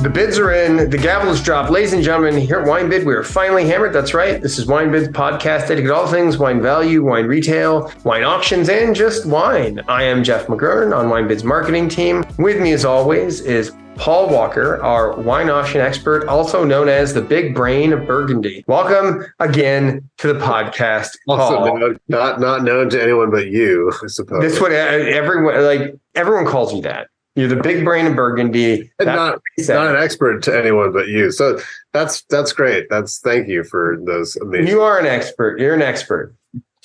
The bids are in. The gavel is dropped. Ladies and gentlemen, here at WineBid, we are finally hammered. That's right. This is WineBid's podcast dedicated to all things wine value, wine retail, wine auctions, and just wine. I am Jeff McGurn on WineBid's marketing team. With me, as always, is Paul Walker, our wine auction expert, also known as the big brain of Burgundy. Welcome again to the podcast, Paul. Also not known to anyone but you, I suppose. That's what everyone calls you that. You're the big brain of Burgundy. Not an expert to anyone but you. So that's great. Thank you for those amazing. You are an expert. You're an expert.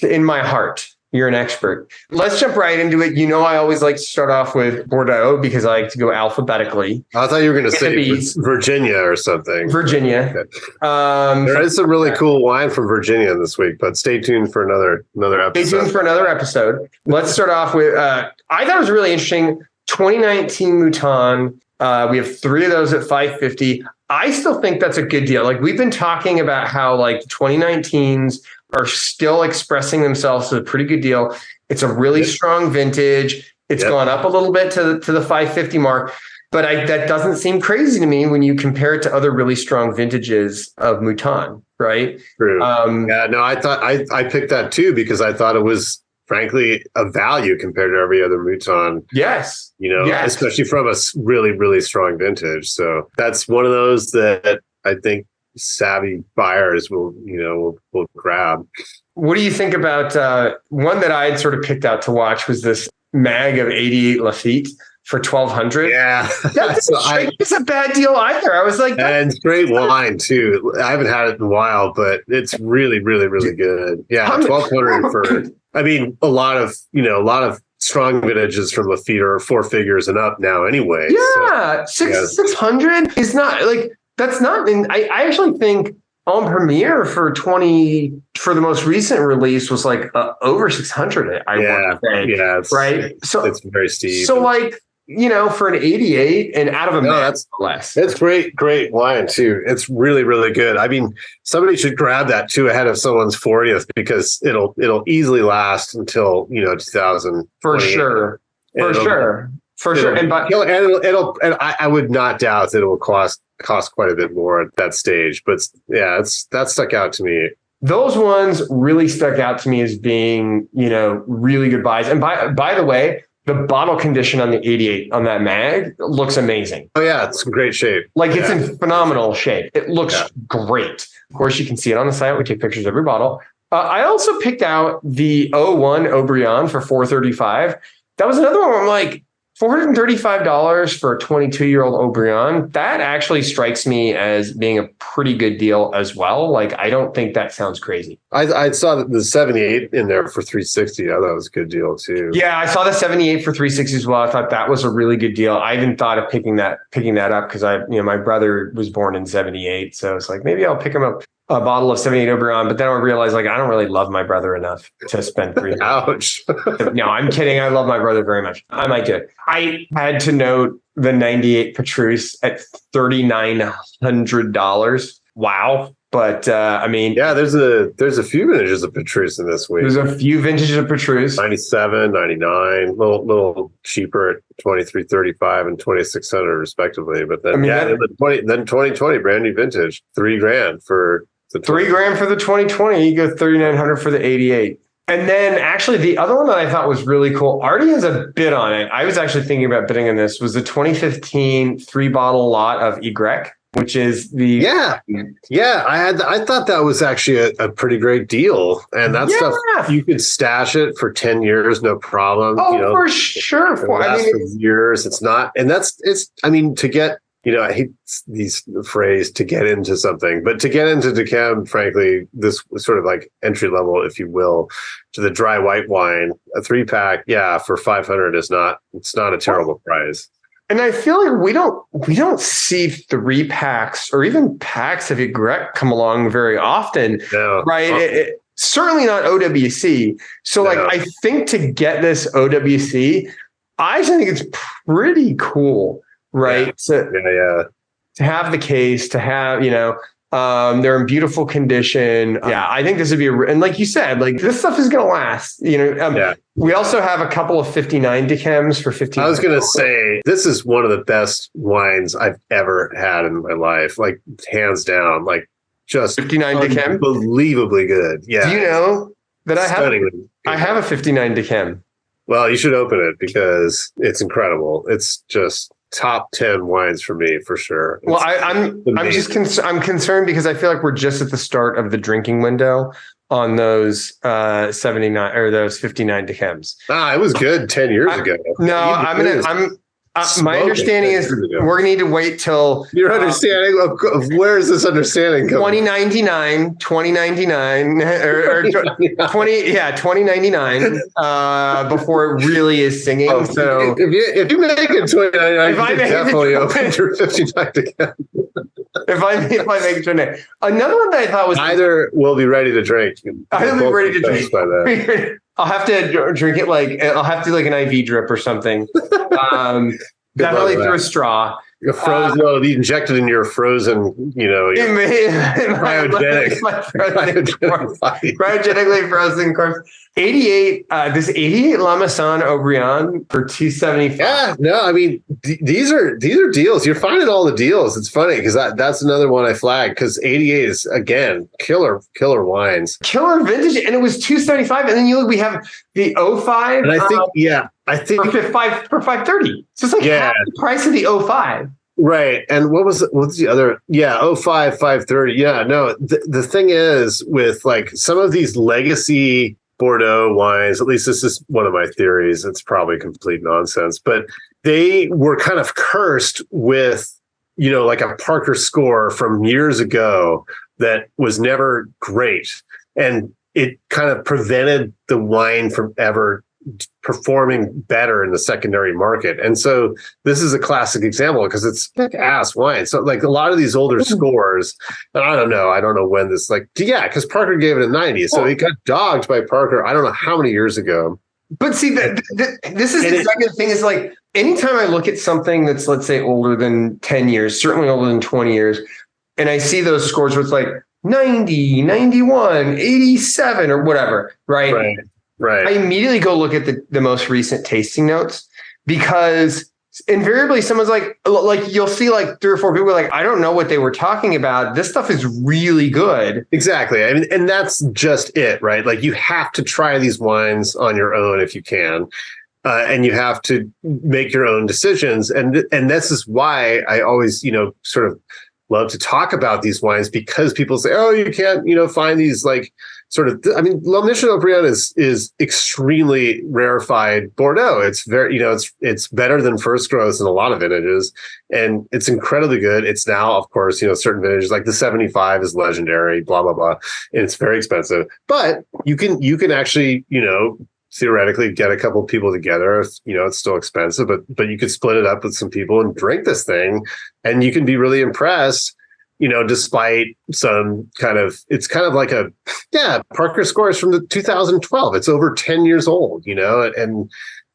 In my heart, you're an expert. Let's jump right into it. You know, I always like to start off with Bordeaux because I like to go alphabetically. I thought you were going to say Virginia or something. Virginia. Okay. There is some really cool wine from Virginia this week, but stay tuned for another episode. Stay tuned for another episode. Let's start off with, I thought it was really interesting. 2019 Mouton. We have 3 of those at $550. I still think that's a good deal. Like, we've been talking about how like the 2019s are still expressing themselves as a pretty good deal. It's a really strong vintage. It's gone up a little bit to the 550 mark, but that doesn't seem crazy to me when you compare it to other really strong vintages of Mouton, right? True. I thought I picked that too because I thought it was, frankly, a value compared to every other Mouton. Yes. Especially from a really, really strong vintage. So that's one of those that I think savvy buyers will grab. What do you think about one that I had sort of picked out to watch was this mag of 88 Lafite for $1,200. Yeah. It's a bad deal either. I was like, and it's great wine too. I haven't had it in a while, but it's really, really, really good. Yeah. $1,200 for, a lot of strong vintages from Lafite are 4 figures and up now anyway. Yeah. So, 600 is not like, that's not, I actually think En Premier for the most recent release was like over 600. I want to say. Yeah. Right. So it's very steep. So for an 88 and out of a that's less. It's great wine too. It's really, really good. Somebody should grab that too ahead of someone's 40th because it'll easily last until 2000 for sure. And I would not doubt that it will cost quite a bit more at that stage. But yeah, that stuck out to me. Those ones really stuck out to me as being really good buys. And by the way, the bottle condition on the 88 on that mag looks amazing. Oh yeah, it's in great shape. It's in phenomenal shape. It looks great. Of course, you can see it on the site. We take pictures of every bottle. I also picked out the 01 Aubryon for $435. That was another one where I'm like, $435 for a 22-year-old Aubryon. That actually strikes me as being a pretty good deal as well. I don't think that sounds crazy. I saw the 78 in there for $360. I thought it was a good deal too. Yeah, I saw the 78 for $360 as well. I thought that was a really good deal. I even thought of picking that up because my brother was born in 78. So it's like, maybe I'll pick him up a bottle of 78 Aubryon, but then I realized I don't really love my brother enough to spend $300. Ouch. No, I'm kidding. I love my brother very much. I might do it. I had to note the 98 Petrus at $3,900. Wow. But there's a few vintages of Petrus in this week. There's a few vintages of Petrus. 97, 99, little cheaper at $2,335 and $2,600 respectively. But then then 2020 brand new vintage, $3,000 for the $3,000 for the 2020. You go $3,900 for the 88. And then actually the other one that I thought was really cool, Artie has a bid on it. I was actually thinking about bidding on this, was the 2015 3-bottle lot of Y, which is the... I thought that was actually a pretty great deal. And that stuff, you could stash it for 10 years, no problem. Oh, for sure. For years. It's not, and to get, I hate these phrase to get into something, but to get into Dechem, frankly, this was sort of like entry level, if you will, to the dry white wine, a 3-pack. Yeah. For $500 it's not a terrible price. And I feel like we don't see 3-packs or even packs of Egret come along very often, right? Certainly not OWC. So I think to get this OWC, I actually think it's pretty cool, right? To have the case, to have, They're in beautiful condition. Yeah, I think this would be, and like you said, like this stuff is going to last. We also have a couple of 59 dechems for 15. I was going to say, this is one of the best wines I've ever had in my life. Like hands down, like just 59 dechem, unbelievably good. Yeah. Do you know that I have a 59 dechem? Well, you should open it because it's incredible. It's just top 10 wines for me for sure. Well, I'm I'm concerned because I feel like we're just at the start of the drinking window on those 79 or those 59 dechems. It was good 10 years ago. No, my understanding is we're going to need to wait till your understanding of where is this understanding coming? 2099 or 2099 before it really is singing. So if you make it 2099, you can definitely open your 59 again. If I make it 29. Another one that I thought was either will be ready to drink. Either will be ready to drink by then. I'll have to drink it I'll have to do like an IV drip or something. Definitely through a straw. You're frozen. You inject it in your frozen, cryogenically frozen corpse. 88. This 88 La Maison Aubryon for $275. Yeah, no, I mean these are deals. You're finding all the deals. It's funny because that's another one I flagged because 88 is again killer wines, killer vintage, and it was $275. And then we have the 05. And I think for $530. So it's like half the price of the 05. Right. And what's the other? Yeah. 05, 530. Yeah. No, the thing is with like some of these legacy Bordeaux wines, at least this is one of my theories. It's probably complete nonsense, but they were kind of cursed with, like a Parker score from years ago that was never great. And it kind of prevented the wine from ever performing better in the secondary market. And so this is a classic example because it's ass wine. So like a lot of these older scores, and I don't know when this because Parker gave it a 90. So it got dogged by Parker. I don't know how many years ago. But see, this is the second thing is like anytime I look at something that's, let's say, older than 10 years, certainly older than 20 years, and I see those scores where it's like 90, 91, 87 or whatever, right? Right. I immediately go look at the most recent tasting notes because invariably someone's like you'll see like 3 or 4 people like, I don't know what they were talking about. This stuff is really good. Exactly. I mean, and that's just it, right? Like you have to try these wines on your own if you can. And you have to make your own decisions. And this is why I always, sort of love to talk about these wines because people say, oh, you can't, find these like sort of, I mean, La Mission Aubryon is extremely rarefied Bordeaux. It's very, it's better than first growth in a lot of vintages, and it's incredibly good. It's now, of course, certain vintages like the 75 is legendary, blah blah blah, and it's very expensive. But you can actually, theoretically get a couple of people together. It's still expensive, but you could split it up with some people and drink this thing, and you can be really impressed. Despite some it's kind of like Parker score is from the 2012. It's over 10 years old, and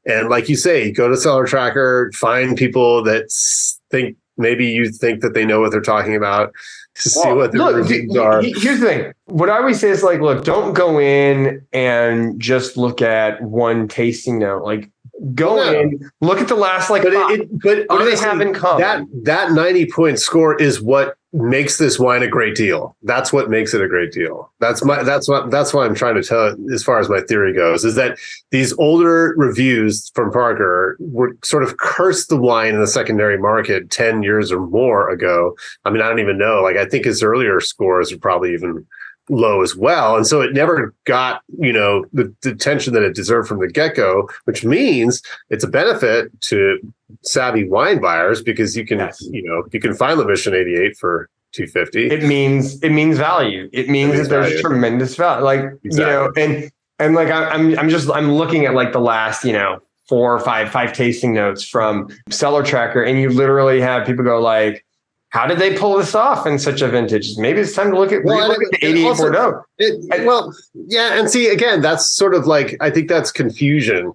like you say, go to Cellar Tracker, find people that think that they know what they're talking about to see what their reviews are. Here's the thing. What I always say is like, look, don't go in and just look at one tasting note. Like, go in, look at the last five. But what do they have in common? That 90-point score is what makes this wine a great deal. That's what makes it a great deal. That's what I'm trying to tell as far as my theory goes, is that these older reviews from Parker were sort of cursed the wine in the secondary market 10 years or more ago. I mean, I don't even know. Like, I think his earlier scores are probably even low as well. And so it never got, the attention that it deserved from the get-go, which means it's a benefit to savvy wine buyers because you can, you can find La Mission 88 for $250. It means value. It means that there's tremendous value. Like, exactly. And like, I'm looking at like the last, 4 or 5 tasting notes from Cellar Tracker, and you literally have people go like, how did they pull this off in such a vintage? Maybe it's time to look at the 88 Bordeaux. And see, again, that's sort of like, I think that's confusion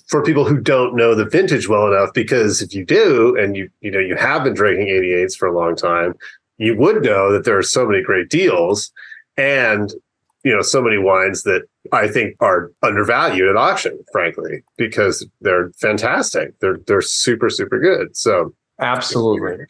for people who don't know the vintage well enough, because if you do, and you have been drinking 88s for a long time, you would know that there are so many great deals and, so many wines that I think are undervalued at auction, frankly, because they're fantastic. They're super, super good. So absolutely.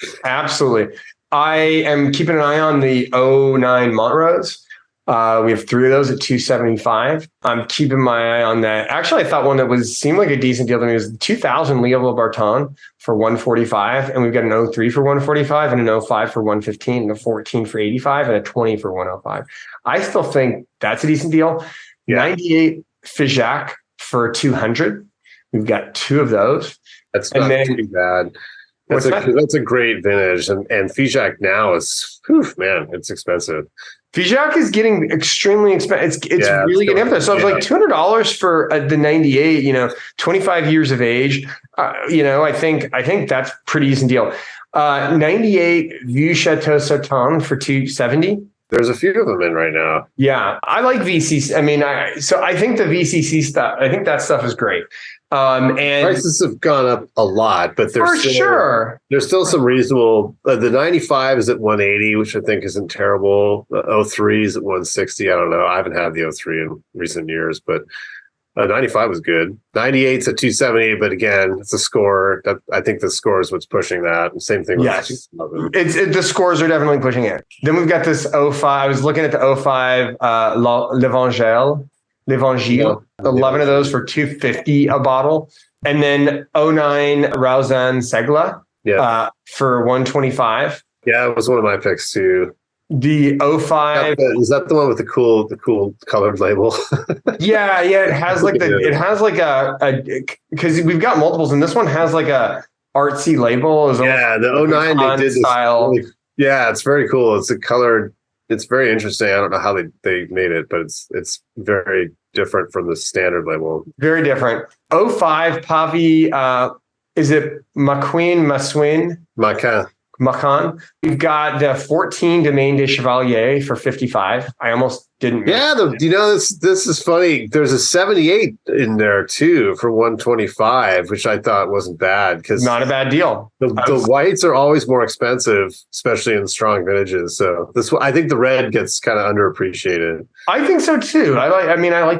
I am keeping an eye on the '09 Montrose. We have 3 of those at $275. I'm keeping my eye on that. Actually, I thought one that seemed like a decent deal to me was the 2000 Lièvre Barton for $145, and we've got an '03 for $145, and an '05 for $115, and a '14 for $85, and a '20 for $105. I still think that's a decent deal. Yeah. '98 Figeac for $200. We've got 2 of those. That's not too bad. That's a great vintage, and Figeac now is, man, it's expensive. Figeac is getting extremely expensive. It's really getting up there. So it was like $200 for the '98. 25 years of age. I think that's a pretty decent deal. '98 Vieux Chateau Sauternes for $270. There's a few of them in right now. Yeah, I like VCC. I mean, I think the VCC stuff. I think that stuff is great. And prices have gone up a lot, but there's still some reasonable. The 95 is at 180, which I think isn't terrible. The 03 is at 160. I don't know. I haven't had the 03 in recent years, but 95 was good. 98's at 270, but again, it's a score. I think the score is what's pushing that. And same thing with the scores are definitely pushing it. Then we've got this 05. I was looking at the 05 L'Evangile. 11 of those for $250 a bottle. And then '09 Rauzan Segla for $125. Yeah, it was one of my picks too. The 05 is that the one with the cool colored label? yeah. It has like because we've got multiples, and this one has like a artsy label. The 09 they did style. It's very cool. It's a colored. It's very interesting. I don't know how they made it, but it's very different from the standard label. Very different. 05 Pavi, is it Maswin? Macan. We've got the 14 Domaine des Chevaliers for $55. I almost didn't. Yeah, this is funny. There's a 78 in there too for $125, which I thought wasn't bad because not a bad deal. The whites are always more expensive, especially in strong vintages. So I think the red gets kind of underappreciated. I think so too. I like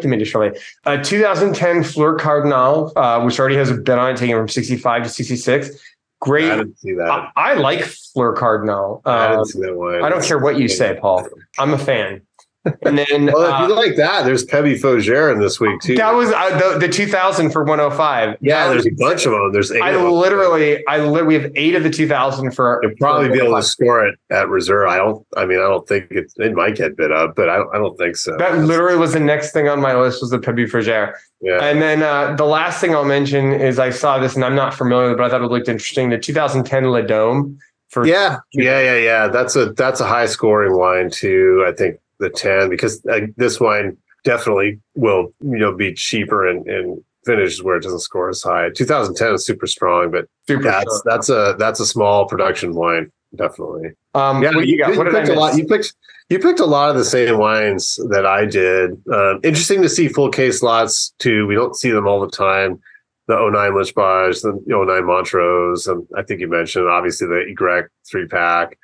the Domaine des Chevaliers. 2010 Fleur Cardinal, which already has a bid on it, taking from 65 to 66. Great. I didn't see that. I like Fleur Cardinal. I didn't see that one. I don't care what you say, Paul. I'm a fan. And then, well, if you like that, there's Pebby Fougère in this week too. That was the 2000 for $105. Yeah, there's a bunch of them. There's 8. We have 8 of the 2000 for. You'll probably be able to score it at reserve. I don't think it might get bid up, but I don't think so. That literally was the next thing on my list was the Pebby Fougère. Yeah. And then the last thing I'll mention is I saw this, and I'm not familiar with it, but I thought it looked interesting. The 2010 Le Dome for. Yeah. That's a high scoring wine too. I think. The 10, because this wine definitely will be cheaper in finishes where it doesn't score as high. 2010 is super strong, but that's a small production wine, definitely. You picked a lot of the same wines that I did. Interesting to see full case lots too. We don't see them all the time. The 09 Lichbage, the 09 Montrose, and I think you mentioned obviously the Y 3-pack.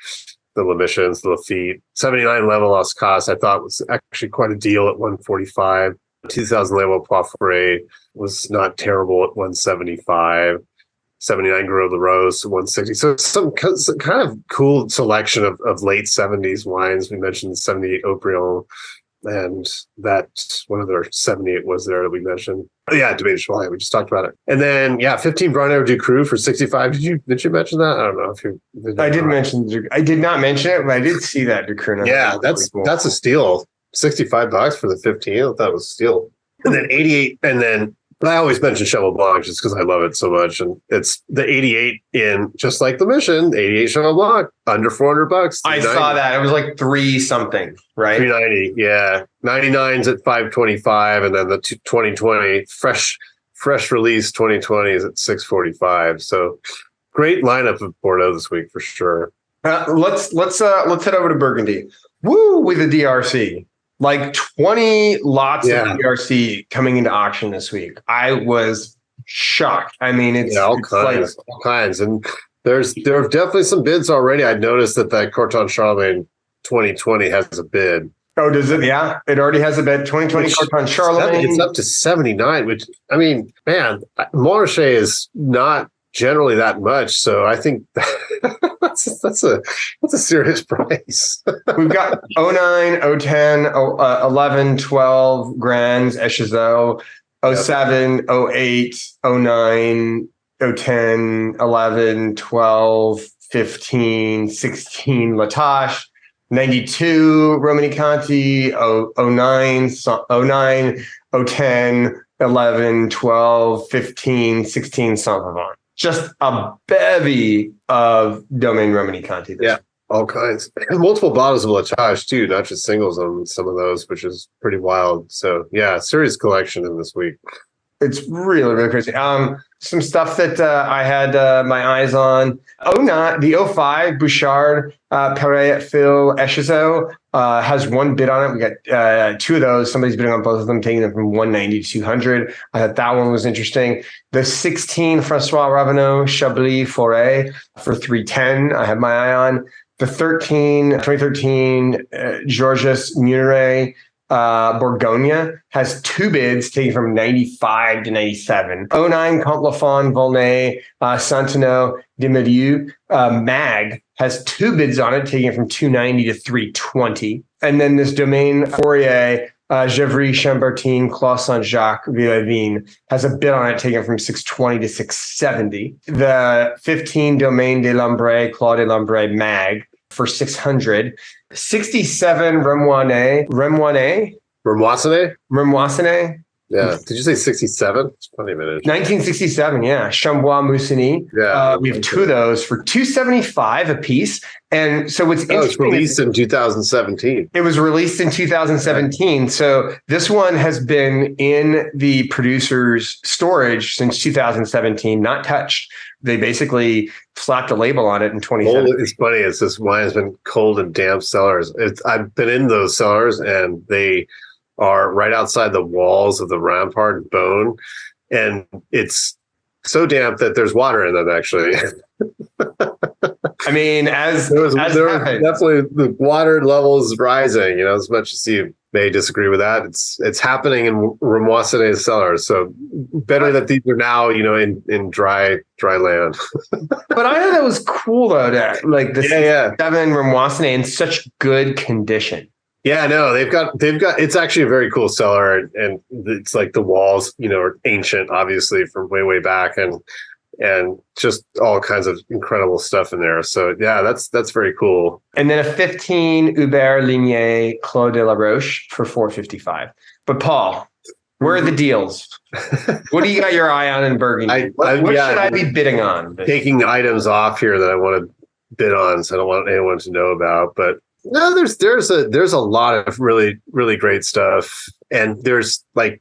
The Le Missions, the Lafite, 79 level Las Casas, I thought was actually quite a deal at 145. 2000 level Poiffre was not terrible at 175. 79 Gros de Rose, 160. So some kind of cool selection of late 70s wines. We mentioned 78 Aubryon, and that one of their 78 was there that we mentioned. Oh, yeah, Domaine des Chevaliers. We just talked about it. And then 15 Brunet du Cru for 65. Did you mention that? I don't know if you. I did not mention it, but I did see that du Cru. Yeah, that's a steal. $65 for the 15. I thought that was a steal. And then 88, and then. But I always mention Cheval Blanc just because I love it so much. And it's the 88 in, just like the Mission, 88 Cheval Blanc, under $400. I saw that. It was like 3 something, right? 390, yeah. 99's at 525, and then the 2020 fresh release 2020 is at 645. So great lineup of Bordeaux this week for sure. Let's head over to Burgundy. Woo, with the DRC. Like 20 lots of DRC coming into auction this week. I was shocked. I mean, it's all kinds. And There are definitely some bids already. I noticed that Corton Charlemagne 2020 has a bid. Oh, does it? Yeah, it already has a bid. 2020 Corton Charlemagne. It's up to 79, which, I mean, man, Montrachet is not generally that much. So I think that's a serious price. We've got 09, 010, 11, 12 Grands, Echezot, 07, 08, 09, 010, 11, 12, 15, 16 Latache, 92 Romani Conti, 09, 010, 11, 12, 15, 16 Saint-Laurent. Just a bevy of Domaine Romani Conti. Yeah, all kinds. And multiple bottles of Latache too, not just singles on some of those, which is pretty wild. So yeah, serious collection in this week. It's really, really crazy. Some stuff that I had my eyes on. 09, the 05 Bouchard Perret Phil Echezot has one bid on it. We got two of those. Somebody's bidding on both of them, taking them from 190 to 200. I thought that one was interesting. The 16 Francois Ravenot Chablis Forêt for 310. I had my eye on. The 2013 Georges Muneret Bourgogne has two bids taken from 95 to 97. 09 Comte Lafon Volnay Santino de Medieu Mag has two bids on it, taking it from 290 to 320. And then this Domaine Fourier Gevry Chambertin Clos Saint Jacques Villavine has a bid on it, taken from 620 to 670. The 15 Domaine de Lambray Claude de Lambray Mag for 600. 67 Remoisonnet. Yeah. Did you say 67? It's funny a minute. 1967, yeah. Chambois Moussigny. Yeah. We have two of those for $275 a piece. And so what's interesting, it's released in 2017. It was released in 2017. So this one has been in the producer's storage since 2017, not touched. They basically slapped a label on it in 2017. It's funny. It's this wine has been cold and damp cellars. I've been in those cellars, and they are right outside the walls of the Rampart Bone, and it's so damp that there's water in them, actually. I mean, there was definitely the water levels rising, as much as you may disagree with that. It's happening in Remoisonnet cellars. So better that these are now, in dry land. But I thought that was cool though, that like the 7 Remoisonnet in such good condition. Yeah, no, they've got. It's actually a very cool cellar, and it's like the walls, are ancient, obviously from way back, and just all kinds of incredible stuff in there. So yeah, that's very cool. And then a 15 Hubert Lignier Clos de la Roche for $455. But Paul, where are the deals? What do you got your eye on in Burgundy? What should I be bidding on? Taking items off here that I want to bid on, so I don't want anyone to know about, but. No, there's a lot of really, really great stuff. And there's, like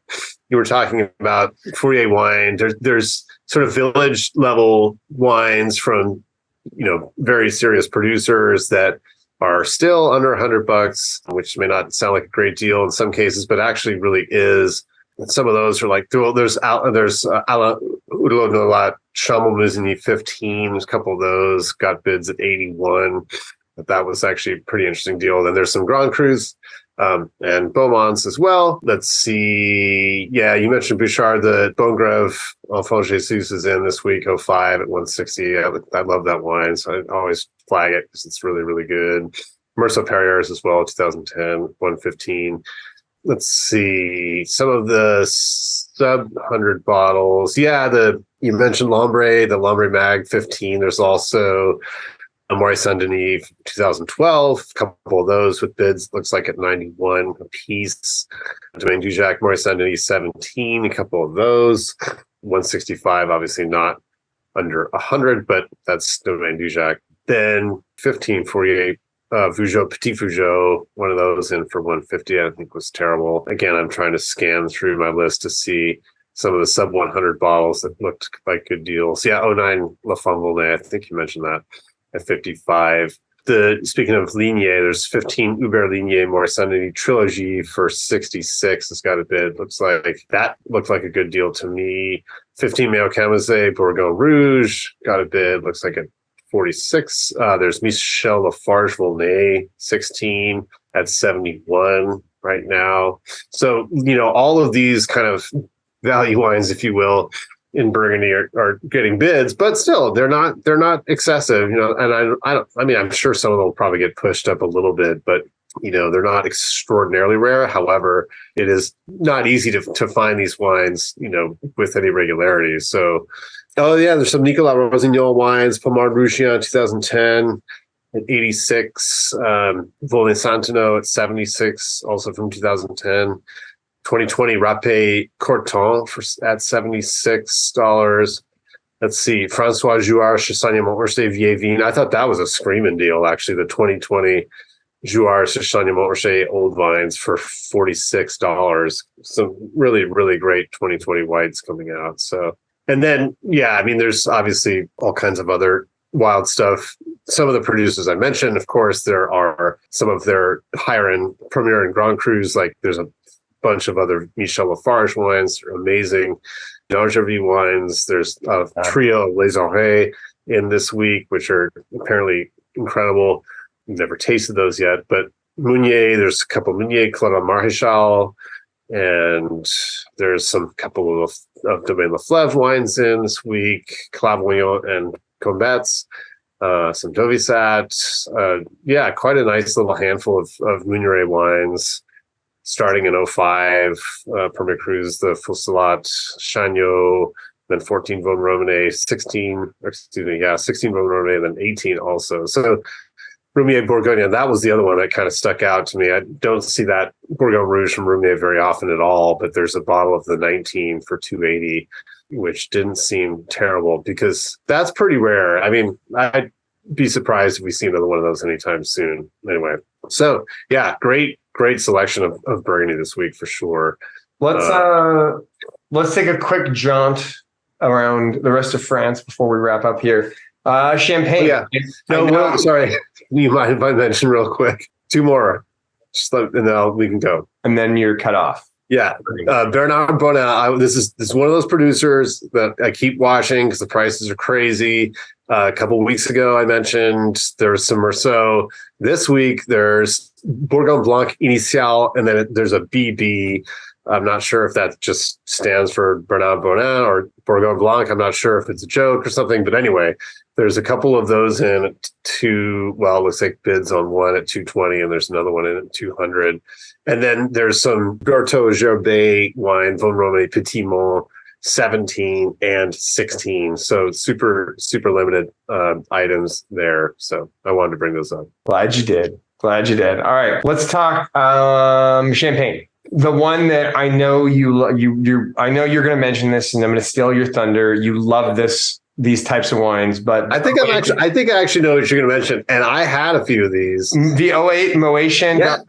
you were talking about, Fourier wine. There's sort of village level wines from, very serious producers that are still under $100, which may not sound like a great deal in some cases, but actually really is. And some of those are like, there's Alain Oudot Chamel Musigny 15. There's a couple of those got bids at 81. That was actually a pretty interesting deal. Then there's some Grand Crus and Beaumonts as well. Let's see. Yeah, you mentioned Bouchard. The Bongreve Enfant Jesus is in this week, 05 at 160. I love that wine, so I always flag it because it's really, really good. Merceau Perriers as well, 2010, 115. Let's see. Some of the sub-100 bottles. Yeah, you mentioned Lambray, the Lambray Mag 15. There's also Moët Saint-Denis 2012, a couple of those with bids, looks like at 91 a piece. Domaine Dujac, Moët Saint-Denis 17, a couple of those. 165, obviously not under 100, but that's Domaine Dujac. Then 1548, Petit Fougeot, one of those in for 150, I think was terrible. Again, I'm trying to scan through my list to see some of the sub 100 bottles that looked like good deals. Yeah, 09 La Femme Volnay, I think you mentioned that. At 55. Speaking of Lignier, there's 15 Hubert Lignier Moët Saint-Denis Trilogy for 66. It's got a bid. Looks like a good deal to me. 15 Mayo Camazé Bourgogne Rouge got a bid. Looks like at 46. There's Michel Lafarge Volnay 16 at 71 right now. So, all of these kind of value wines, if you will, in Burgundy are getting bids, but still they're not excessive, and I'm sure some of them will probably get pushed up a little bit, but they're not extraordinarily rare. However, it is not easy to find these wines, with any regularity. So, there's some Nicolas Rossignol wines, Pommard Rougian 2010 at 86, Volnay Santino at 76, also from 2010. 2020 Râpé Corton at $76. Let's see, Francois Jouard Chassagne Montrachet Vieille Vigne. I thought that was a screaming deal, actually. The 2020 Jouard Chassagne Montrachet Old Vines for $46. Some really, really great 2020 whites coming out. So, and then, there's obviously all kinds of other wild stuff. Some of the producers I mentioned, of course, there are some of their higher end Premier and Grand Crus. Like there's a bunch of other Michel Lafarge wines, are amazing. D'Angerville wines. There's a trio of Les Oreilles in this week, which are apparently incredible. Never tasted those yet, but Meunier, there's a couple of Meunier, Claude Maréchal, and there's some couple of Domaine Leflevre wines in this week, Clairvoyant and Combats, some Dovisat. Quite a nice little handful of Meunier wines. Starting in 05, Premier Cruz, the Fusselat, Chagnot, then 14 Von Romanet, 16 Von Romanet, then 18 also. So Roumier Bourgogne, that was the other one that kind of stuck out to me. I don't see that Bourgogne Rouge from Roumier very often at all, but there's a bottle of the 19 for $280, which didn't seem terrible because that's pretty rare. I mean, I'd be surprised if we see another one of those anytime soon. Anyway, so great selection of Burgundy this week for sure. Let's take a quick jaunt around the rest of France before we wrap up here. Champagne. Oh, yeah. Sorry. You mind if I mention real quick? Two more. And then we can go. And then you're cut off. Yeah. Bernard Bonat. This is one of those producers that I keep watching because the prices are crazy. A couple of weeks ago, I mentioned there's some Meursault. This week, there's Bourgogne Blanc Initial, and then there's a BB. I'm not sure if that just stands for Bernard Bonat or Bourgogne Blanc. I'm not sure if it's a joke or something. But anyway, there's a couple of those in at it looks like bids on one at 220, and there's another one in at 200. And then there's some Berthaud Gerbet wine, Von Romanet Petit Mont, 17 and 16. So super, super limited items there. So I wanted to bring those up. Glad you did. All right, let's talk champagne. The one that I know I know you're going to mention this, and I'm going to steal your thunder. You love these types of wines, but I think I actually know what you're going to mention, and I had a few of these. The 08 Moet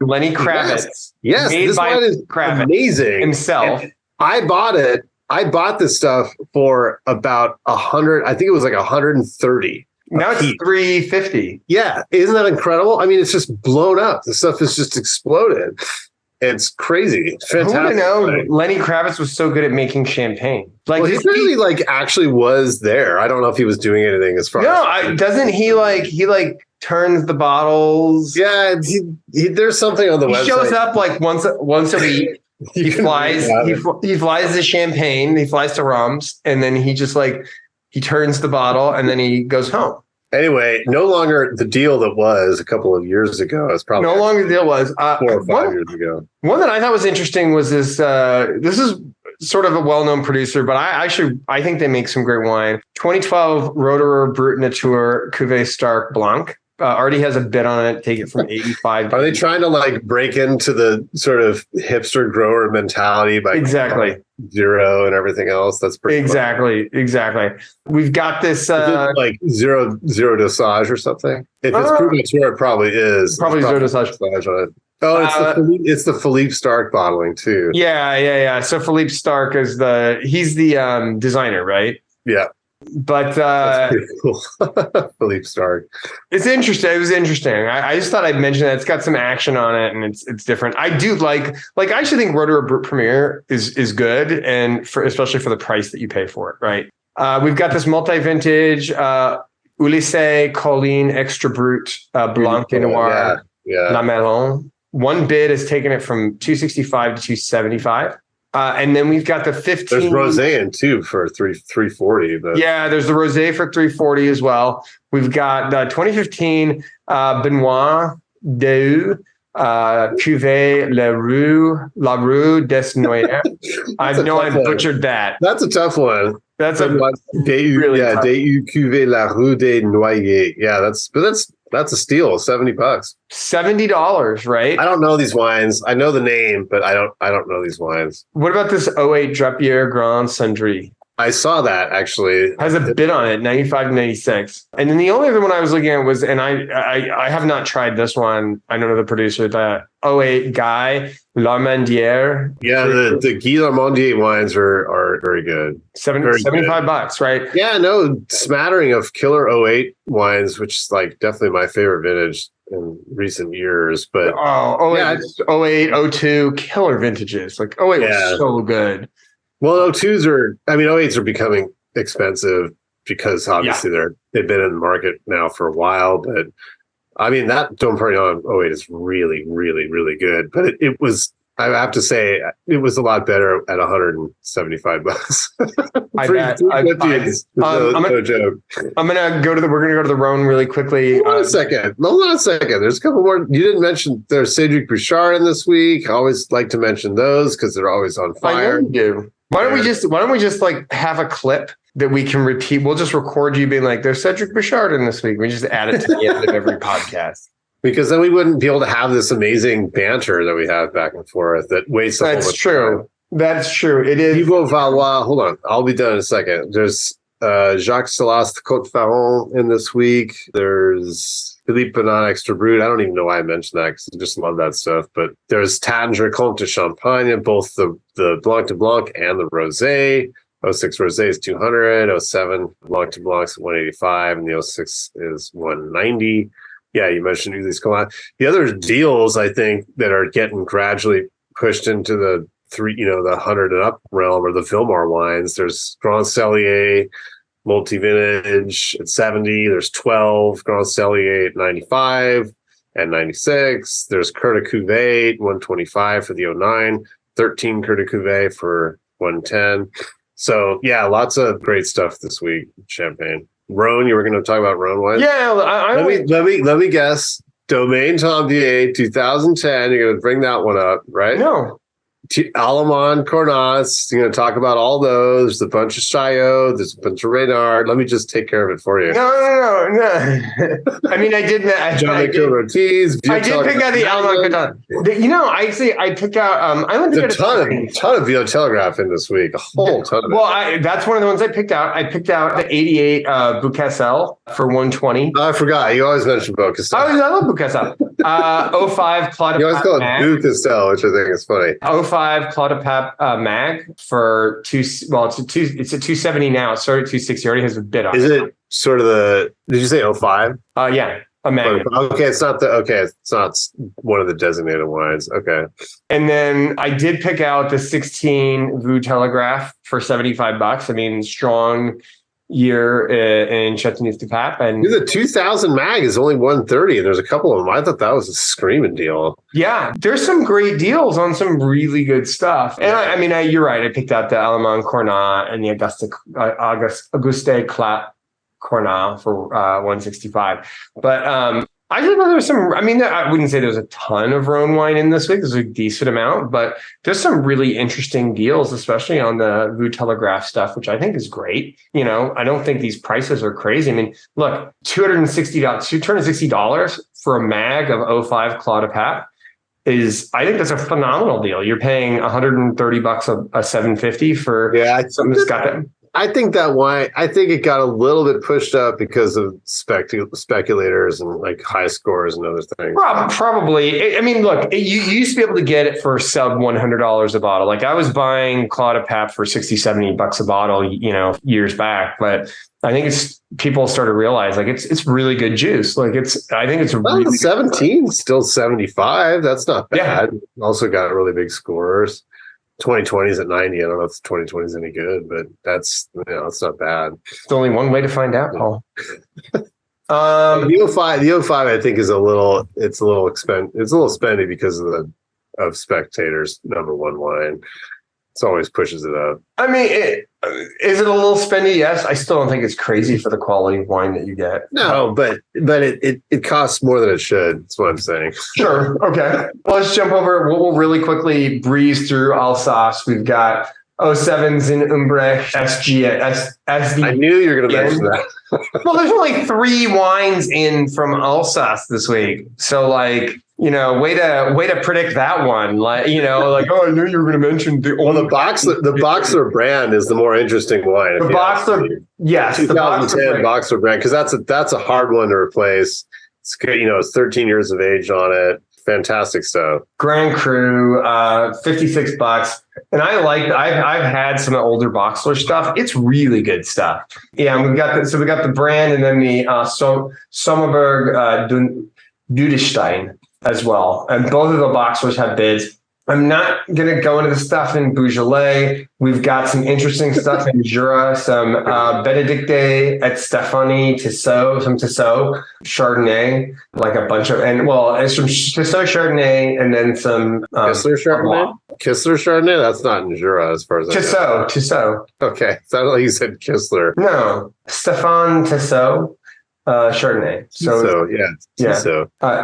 Lenny Kravitz. Yes, this wine is Kravitz amazing himself. And I bought it. I bought this stuff for about 100. I think it was like 130. Now it's 350. Yeah, isn't that incredible? I mean, it's just blown up. The stuff has just exploded. It's crazy. It's fantastic. I know Lenny Kravitz was so good at making champagne. Like, he really actually was there. I don't know if he was doing anything as far. No, doesn't he turns the bottles? Yeah, there's something on the website. He shows up like once a week. He flies to Champagne. He flies to Rums, and then he just he turns the bottle, and then he goes home. Anyway, no longer the deal that was a couple of years ago. It's probably no longer the deal was 4 or 5 years ago. One that I thought was interesting was this. This is sort of a well-known producer, but I think they make some great wine. 2012 Roederer Brut Nature Cuvée Stark Blanc. Already has a bid on it. Take it from 85. Are they trying to break into the sort of hipster grower mentality by zero and everything else? That's pretty exactly. We've got this zero dosage or something. If it's Brut Nature, it probably is. Probably zero dosage on it. Oh, it's the Philippe Stark bottling too. Yeah. So Philippe Stark is he's the designer, right? Yeah. But that's pretty cool. Philippe Stark. It's interesting. It was interesting. I just thought I'd mention that. It's got some action on it, and it's different. I do like I actually think Roederer Brut Premier is good, and especially for the price that you pay for it, right? We've got this multi-vintage Ulysses Colline Extra Brut Blanc de Noir La Melon. One bid has taken it from 265 to 275. And then we've got the 15. There's rosé in too for 340. But yeah, there's the rosé for 340 as well. We've got the 2015 Benoit Deu Cuvée La Rue des Noyers. I know I butchered that. That's a tough one. That's a really tough. Deu Cuvée La Rue des Noyers. Yeah, that's a steal. $70. $70, right? I don't know these wines. I know the name, but I don't know these wines. What about this 08 Drapier Grand Cendrillon? I saw that actually. Has a bid on it, 95 to 96. And then the only other one I was looking at was, and I have not tried this one. I don't know the producer, the 08 Guy Larmandier. Yeah, the Guy Larmandier wines are very good. $75, right? Yeah, no, smattering of killer 08 wines, which is like definitely my favorite vintage in recent years. But 08, 02, killer vintages. Like 08 was so good. Well, 02s are becoming expensive because obviously they've been in the market now for a while. But I mean, that Dom Perignon 08 is really, really, really good. But it was, I have to say, it was a lot better at $175. I bet. No joke. We're gonna go to the Rhone really quickly. Hold on a second. There's a couple more. You didn't mention there's Cédric Bouchard in this week. I always like to mention those because they're always on fire. I know you do. Why don't we just like have a clip that we can repeat? We'll just record you being like, there's Cédric Bouchard in this week. We just add it to the end of every podcast. Because then we wouldn't be able to have this amazing banter that we have back and forth that wastes a whole bunch of time. That's true. It is. Thibaut Valois. Hold on. I'll be done in a second. There's Jacques Celeste Côte-Ferrand in this week. There's Philippe Penat Extra Brut. I don't even know why I mentioned that because I just love that stuff. But there's Tanger Comte de Champagne, both the Blanc de Blanc and the Rosé. 06 Rosé is 200. 07 Blanc de Blanc is 185. And the 06 is 190. Yeah, you mentioned Ulysse Collin. The other deals, I think, that are getting gradually pushed into the 100 and up realm are the Villemar wines. There's Grand Cellier multi-vintage at 70. There's 12 Grand Cellier at 95 and 96. There's Cœur de Cuvée 125 for the 09. 13 Cœur de Cuvée for 110. So yeah, lots of great stuff this week. Champagne. Rhone, you were going to talk about Rhone wines? Yeah, let me guess. Domaine Templier 2010. You're going to bring that one up, right? No. Allemand Cornas. You're going to talk about all those. The bunch of Chaillot. There's a bunch of Reynard. Let me just take care of it for you. No. I mean, I did. John Ortiz. I did pick out the Allemand Cornas. I picked out. I went to get a ton of Vino Telegraph in this week. A whole ton of it. Well, that's one of the ones I picked out. I picked out the 88 Boucassel for 120. I forgot. You always mention Boucassel. I love Boucassel. 05 Claude. You always call it Boucassel, which I think is funny. 05 Claude Pap Mag for it's a 270 now. It started at 260. Already has a bid on it. Is it sort of did you say 05? Yeah. A Mag. Okay, it's not one of the designated wines. Okay. And then I did pick out the 16 Vue Telegraph for $75. I mean, strong year in Châteauneuf-du-Pape. And the 2000 mag is only 130, and there's a couple of them. I thought that was a screaming deal. Yeah, there's some great deals on some really good stuff. And you're right. I picked out the Allemand Cornas and the Auguste Clat Cornas for 165. But I just know there's some. I mean, I wouldn't say there's a ton of Rhone wine in this week. There's a decent amount, but there's some really interesting deals, especially on the Vue Telegraph stuff, which I think is great. I don't think these prices are crazy. I mean, look, $260 for a mag of 05 Claude Pap I think that's a phenomenal deal. You're paying $130 a 750 for something that's got that. I think that wine, it got a little bit pushed up because of speculators and like high scores and other things. Probably. I mean, look, you used to be able to get it for sub $100 a bottle. Like I was buying Claude Pap for $60-$70 a bottle, years back. But I think people started to realize like it's really good juice. Like I think it's really 17, still 75. That's not bad. Yeah. Also got really big scores. 2020 is at 90. I don't know if 2020 is any good, but that's it's not bad. It's only one way to find out, Paul. The 05, I think, is a little spendy because of Spectator's number one wine. It always pushes it up. I mean, is it a little spendy? Yes. I still don't think it's crazy for the quality of wine that you get. No, but it costs more than it should. That's what I'm saying. Sure. Okay. Well, let's jump over. We'll really quickly breeze through Alsace. We've got 07s in Umbrecht, SG. I knew you were going to mention that. Well, there's only 3 wines in from Alsace this week. So way to predict that one. Oh, I knew you were going to mention the Boxler brand is the more interesting wine. The Boxler, yes, 2010 Boxler brand, because that's a hard one to replace. It's good, it's 13 years of age on it. Fantastic stuff. Grand Cru, $56. And I've had some older Boxler stuff. It's really good stuff. Yeah, and we got the brand, and then the Sommerberg Dudestein as well. And both of the Boxlers have bids. I'm not going to go into the stuff in Beaujolais. We've got some interesting stuff in Jura, some Benedicte et Stéphanie Tissot, some Tissot Chardonnay, like a bunch of, it's from Tissot Chardonnay, and then some Kistler Chardonnay. Kistler Chardonnay? That's not in Jura as far as I know. Tissot. Okay. Sounded like you said Kistler. No, Stéphane Tissot Chardonnay.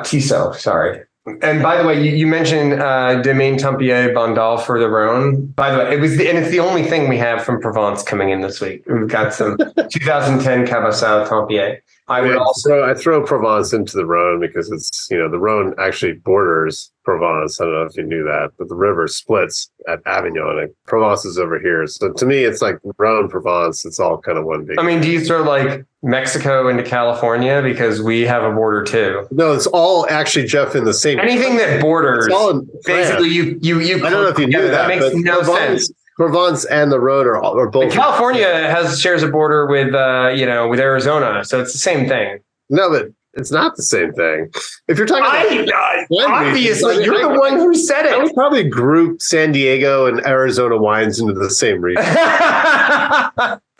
Tissot, sorry. And by the way, you mentioned Domaine Tempier Bandal for the Rhone. By the way, it's the only thing we have from Provence coming in this week. We've got some 2010 Cavassau Tempier. I throw Provence into the Rhone because it's, the Rhone actually borders Provence. I don't know if you knew that, but the river splits at Avignon and Provence is over here. So to me, it's like Rhone, Provence. It's all kind of one big. I mean, do you throw Mexico into California because we have a border too? No, it's all actually, Jeff, in the same. Anything that borders, it's all in basically you. I don't know if you knew that. That makes no sense. Provence and the Rhone are both. But California shares a border with with Arizona, so it's the same thing. No, but it's not the same thing. If you're talking obviously, you're the one who said it. I would probably group San Diego and Arizona wines into the same region.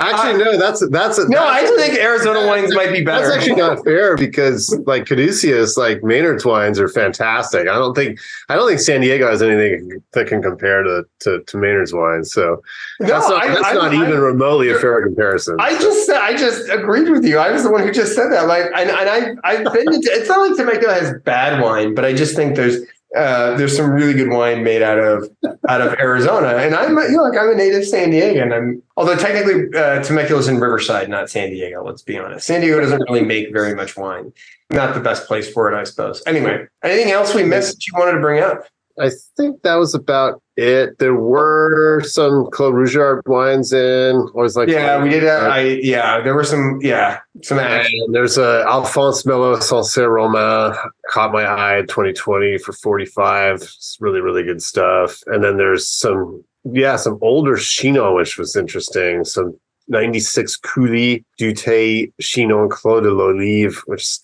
Actually, no, that's I actually think Arizona wines might be better. That's actually not fair because Caduceus, Maynard's wines are fantastic. I don't think San Diego has anything that can compare to Maynard's wines. So that's not even remotely a fair comparison. I just agreed with you. I was the one who just said that. I've been. It's not like Temecula has bad wine, but I just think there's some really good wine made out of Arizona, and I'm a native San Diegan. Although technically Temecula's in Riverside, not San Diego. Let's be honest. San Diego doesn't really make very much wine. Not the best place for it, I suppose. Anyway, anything else we missed that you wanted to bring up? I think that was about it. There were some Clos Rougeard wines in. We did. There were some. Yeah, some. And there's Alphonse Mello Sancerre Romain caught my eye in 2020 for 45. It's really, really good stuff. And then there's some older Chinon, which was interesting. Some 96 Coulis Dutay Chinon Clos de l'Olive, which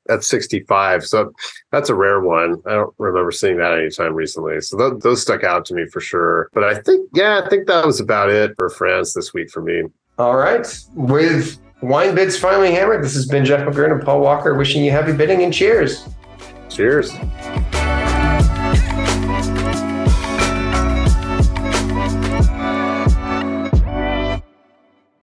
that's 65. So that's a rare one. I don't remember seeing that anytime recently. So those stuck out to me for sure. But I think that was about it for France this week for me. All right. With WineBid's finally hammered, this has been Jeff McGurn and Paul Walker wishing you happy bidding and cheers. Cheers.